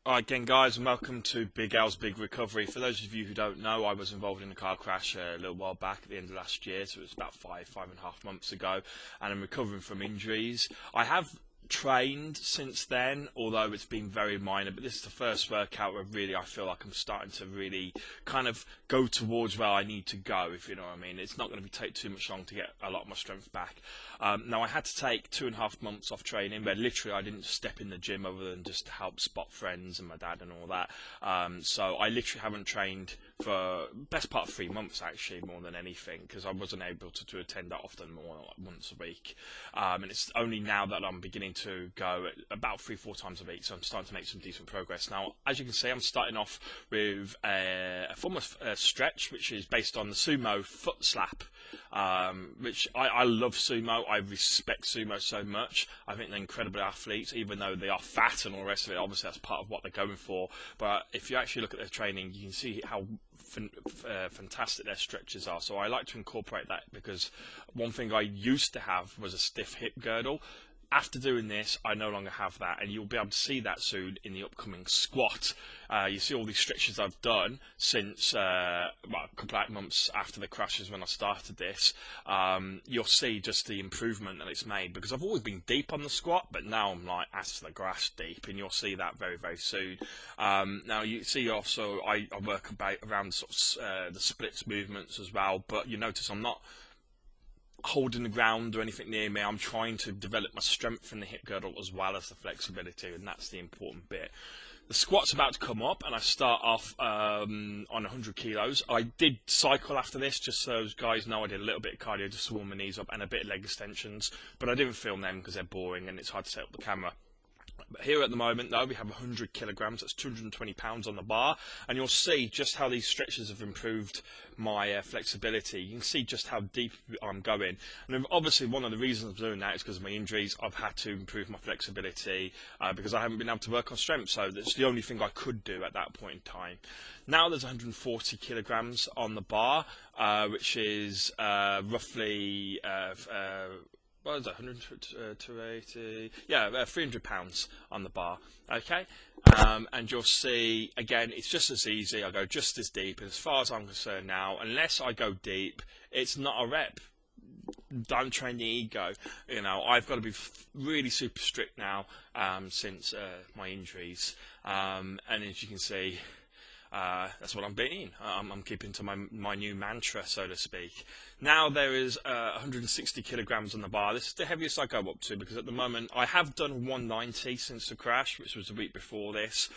Alright again guys, and welcome to Big L's Big Recovery. For those of you who don't know, I was involved in a car crash a little while back at the end of last year, so it was about five and a half months ago, and I'm recovering from injuries. I have trained since then, although it's been very minor, but this is the first workout where really I feel like I'm starting to really kind of go towards where I need to go, if you know what I mean. It's not going to take too much long to get a lot of my strength back. Now I had to take 2.5 months off training, where literally I didn't step in the gym other than just to help spot friends and my dad and all that. So I literally haven't trained for best part of 3 months actually, more than anything, because I wasn't able to attend that often, more like once a week. And it's only now that I'm beginning to go about 3-4 times a week, so I'm starting to make some decent progress. Now, as you can see, I'm starting off with a form of stretch, which is based on the sumo foot slap, which I love sumo. I respect sumo so much. I think they're incredible athletes, even though they are fat and all the rest of it. Obviously, that's part of what they're going for. But if you actually look at their training, you can see how fantastic their stretches are. So I like to incorporate that, because one thing I used to have was a stiff hip girdle. After doing this, I no longer have that, and you'll be able to see that soon in the upcoming squat. You see all these stretches I've done since a couple of months after the crashes when I started this. You'll see just the improvement that it's made, because I've always been deep on the squat, but now I'm like as to the grass deep, and you'll see that very, very soon. Now you see also I work around sort of the splits movements as well, but you notice I'm not holding the ground or anything near me. I'm trying to develop my strength in the hip girdle as well as the flexibility, and that's the important bit. The squat's about to come up, and I start off on 100 kilos. I did cycle after this, just so those guys know I did a little bit of cardio just to warm my knees up, and a bit of leg extensions, but I didn't film them because they're boring and it's hard to set up the camera. But here at the moment, though, we have 100 kilograms, that's 220 pounds on the bar, and you'll see just how these stretches have improved my flexibility. You can see just how deep I'm going, and obviously one of the reasons I'm doing that is because of my injuries. I've had to improve my flexibility because I haven't been able to work on strength, so that's the only thing I could do at that point in time. Now there's 140 kilograms on the bar, which is roughly what is that, 100 to 80? Yeah, 300 pounds on the bar. Okay, and you'll see again, it's just as easy. I go just as deep, and as far as I'm concerned now, unless I go deep, it's not a rep. Don't train the ego. You know, I've got to be really super strict now since my injuries, and as you can see, that's what I'm being. I'm keeping to my new mantra, so to speak. Now there is 160 kilograms on the bar. This is the heaviest I go up to, because at the moment I have done 190 since the crash, which was the week before this.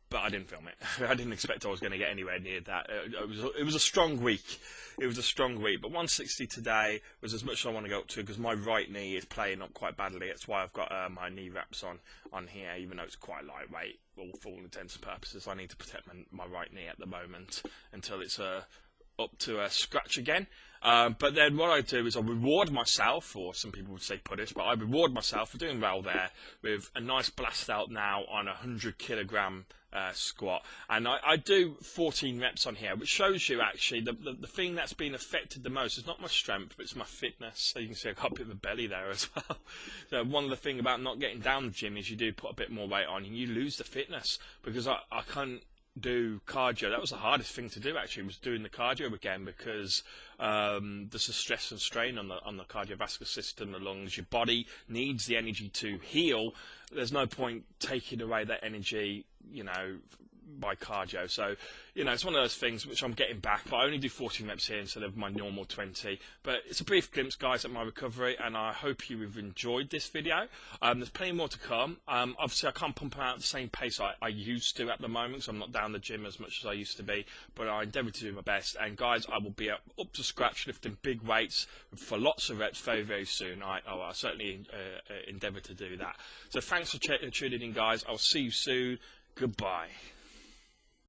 But I didn't film it. I didn't expect I was going to get anywhere near that. It was a strong week. It was a strong week. But 160 today was as much as I want to go up to, because my right knee is playing up quite badly. That's why I've got my knee wraps on here, even though it's quite lightweight. All for all intents and purposes, I need to protect my right knee at the moment until it's up to a scratch again. But then what I do is I reward myself, or some people would say punish, but I reward myself for doing well there with a nice blast out now on a 100 kilogram squat, and I do 14 reps on here, which shows you actually the thing that's been affected the most is not my strength, but it's my fitness. So you can see I've got a bit of a belly there as well. So one of the things about not getting down the gym is you do put a bit more weight on and you lose the fitness, because I can't do cardio. That was the hardest thing to do actually, was doing the cardio again, because there's a stress and strain on the cardiovascular system, the lungs. Your body needs the energy to heal. There's no point taking away that energy, you know, by cardio. So, you know, it's one of those things which I'm getting back, but I only do 14 reps here instead of my normal 20. But it's a brief glimpse, guys, at my recovery, and I hope you have enjoyed this video. There's plenty more to come. Obviously I can't pump them out at the same pace I used to at the moment, so I'm not down the gym as much as I used to be, but I endeavour to do my best. And guys, I will be up to scratch lifting big weights for lots of reps very, very soon. I'll certainly endeavour to do that. So thanks for tuning in, guys. I'll see you soon. Goodbye.